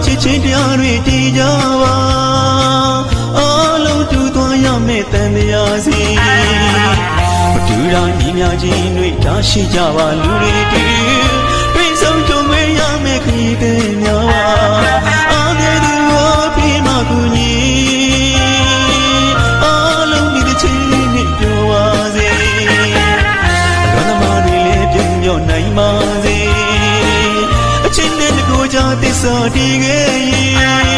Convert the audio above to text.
ချစ်ချင်းတရားတွေတည်ကြပါအားလုံးတူသွားရမယ့်တန်တရားစီမတူတာညီမချင်းတွေဒါရှိကြပါလူတွေတူတွေ့ဆုံးကြုံဝေးရမယ့်ခရီးသည်များပါအားကဲသူကိုပြေးမှကူညီအားလုံးဒီတစ်ချိန်နဲ့ပြောပါစေလောကမှာတွေလည်းပြုံးပြောနိုင်ပါစေအချင်းနဲ့ကိုကြသစ္စာတည်ခဲ့ရင်